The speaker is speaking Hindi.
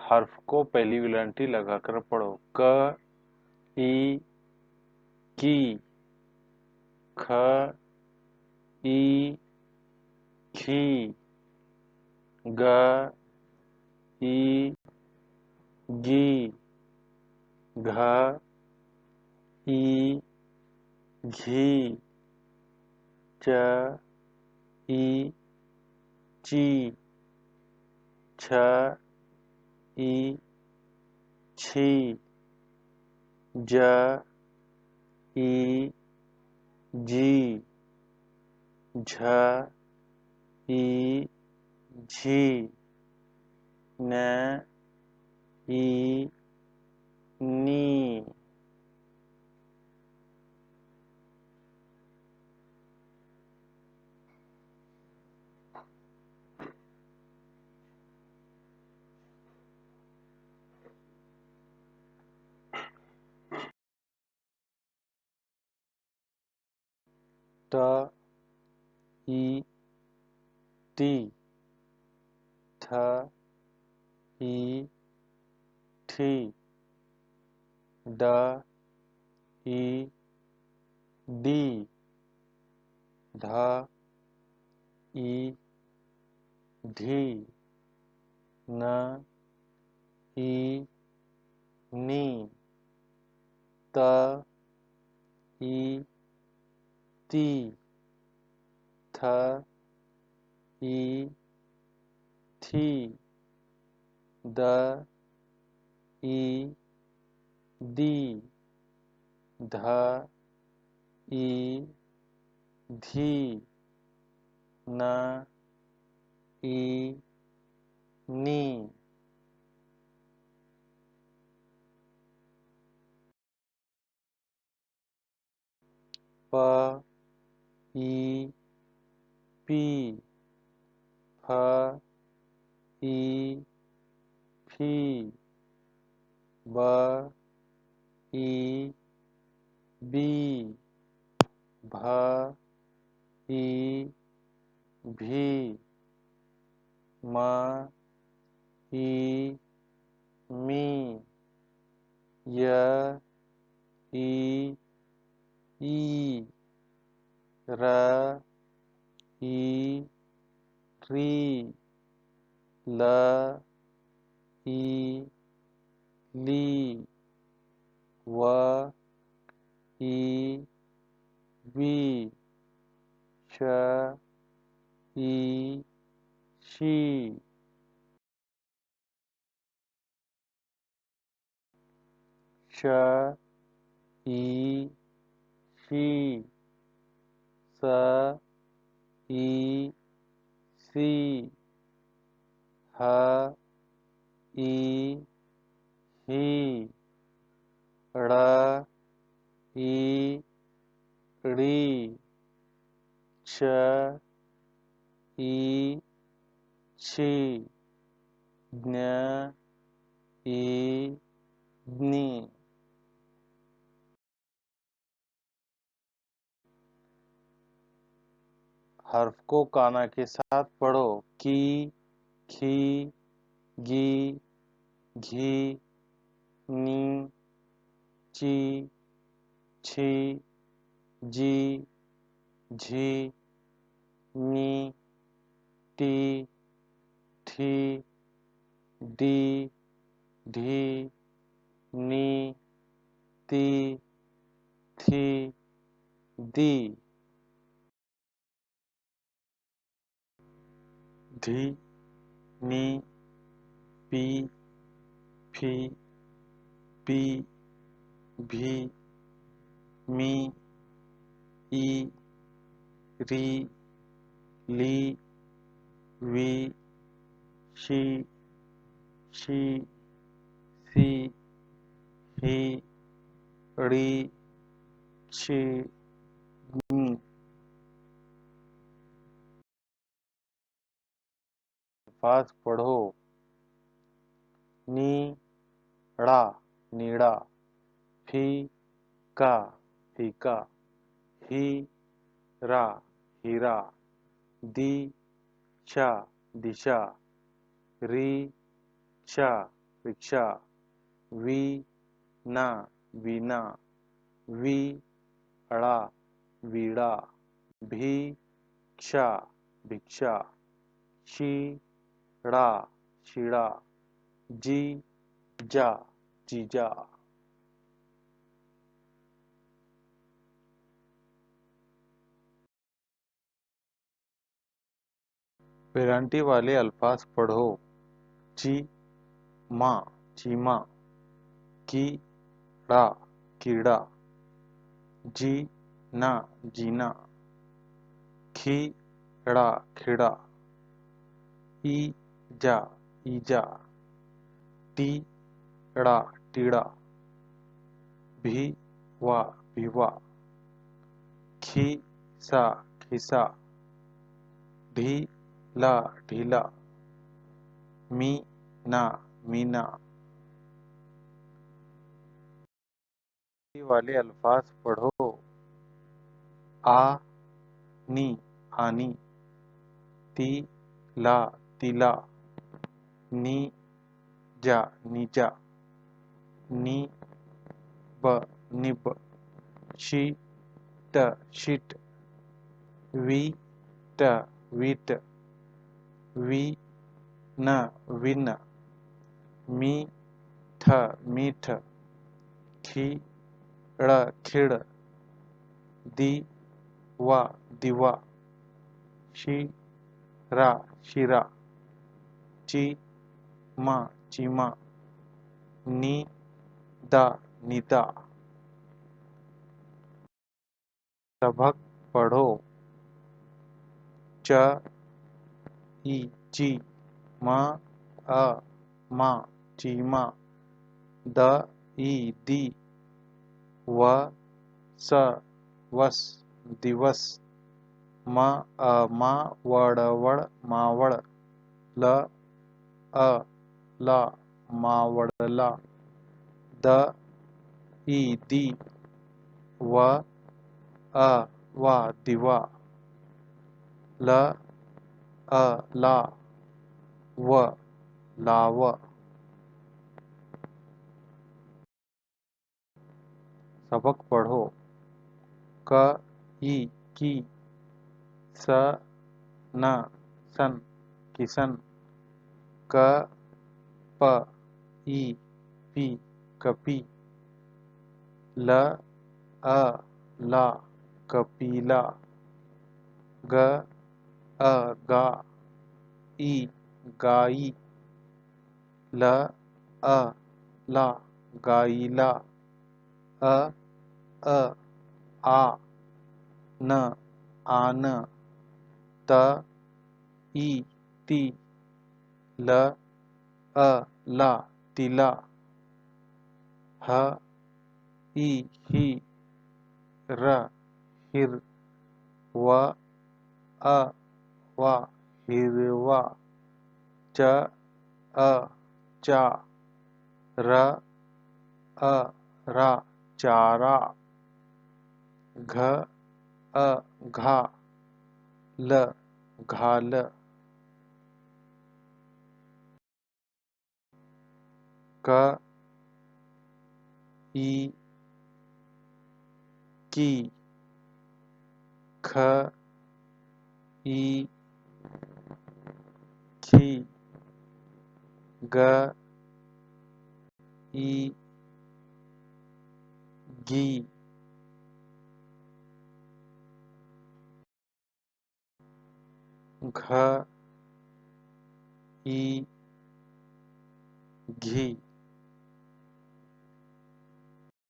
हर्फ को पहली विलंटी लगाकर पढ़ो। क, ई, की, ख, ई, खी, ग, ई, गी, घ, ई, घी, च, ई, ची, छ, ई, छी, ज, ई, जी, झ, ई, झी, न, ई, नी। ट, ई, टी, ठ, ई, ठी, ड, ई, डी, ढ, ई, ढी, न, ई, नी, त, ई, ती, थ, ई, थी, द, ई, दी, ध, ई, धी, न, ई, नी। प, ई, पी, फ, ई, फी, ब, ई, बी, भ, ई, भी, म, ई, मी, य, ई, ई, र, ई, री, ल, ई, ली, व, ई, वी, श, ई, शी, श, ई, शी, स, ई, सी, ह, ई, ही, ड़, ई, ड़ी, च, ई, छी, ज्ञ, ई, ज्ञी। हर्फ को काना के साथ पढ़ो। की, खी, गी, घी, नी, ची, छी, जी, झी, नी, टी, ठी, डी, ढी, नी, ती, थी, दी। धी, नी, पी, फी, पी, भी, मी, ई, री, ली, वी, शी, शी, सी, ही, ड़ी, छी, नी। अल्फाज पढ़ो। नीड़ा, नीड़ा, फीका, फीका, हीरा, हीरा, दिशा, दिशा, रीचा, रिक्शा वी ना वीणा वी अड़ा वीड़ा भी क्षा भिक्षा शीड़ा शीड़ा जी जा जीजा। पेरांटी वाले अल्फाज पढ़ो। ची माँ चीमा कीड़ा कीड़ा जी ना जीना खीड़ा खीड़ा ईजा ईजा टीड़ा टीड़ा भीवा भीवा खीसा खीसा ढीला ढीला मीना मीना। वाले अल्फाज पढ़ो। आनी आनी तीला तीला नीजा नीजा निब निब शीट शीट वीट वीट विन विन मीठ मीठ खीड़ खीड़ दीवा दीवा शीरा शीरा चीमा चीमा नीदा नीदा। सबक पढ़ो। च ई ची मा अ मा चीमा द ई दी व स वस दिवस म अ मा वड़वड़ मावड़ ल अ ला मावड़ला द ई दी व अ वा दिवा ल अ ला व लाव। सबक पढ़ो। क ई की स न सन किसन क प ई पी कपी ल अ ला कपीला ग अ गा ई गाई ल अ ला गाईला अ आ न आन त ई ती ल अ ला तिला ह ई ही र हिर व अ वा हिरवा च अ चा र अ रा चारा घ अ घा ल घाल। क ई की ख ई खी ग ई गी घ ई घी।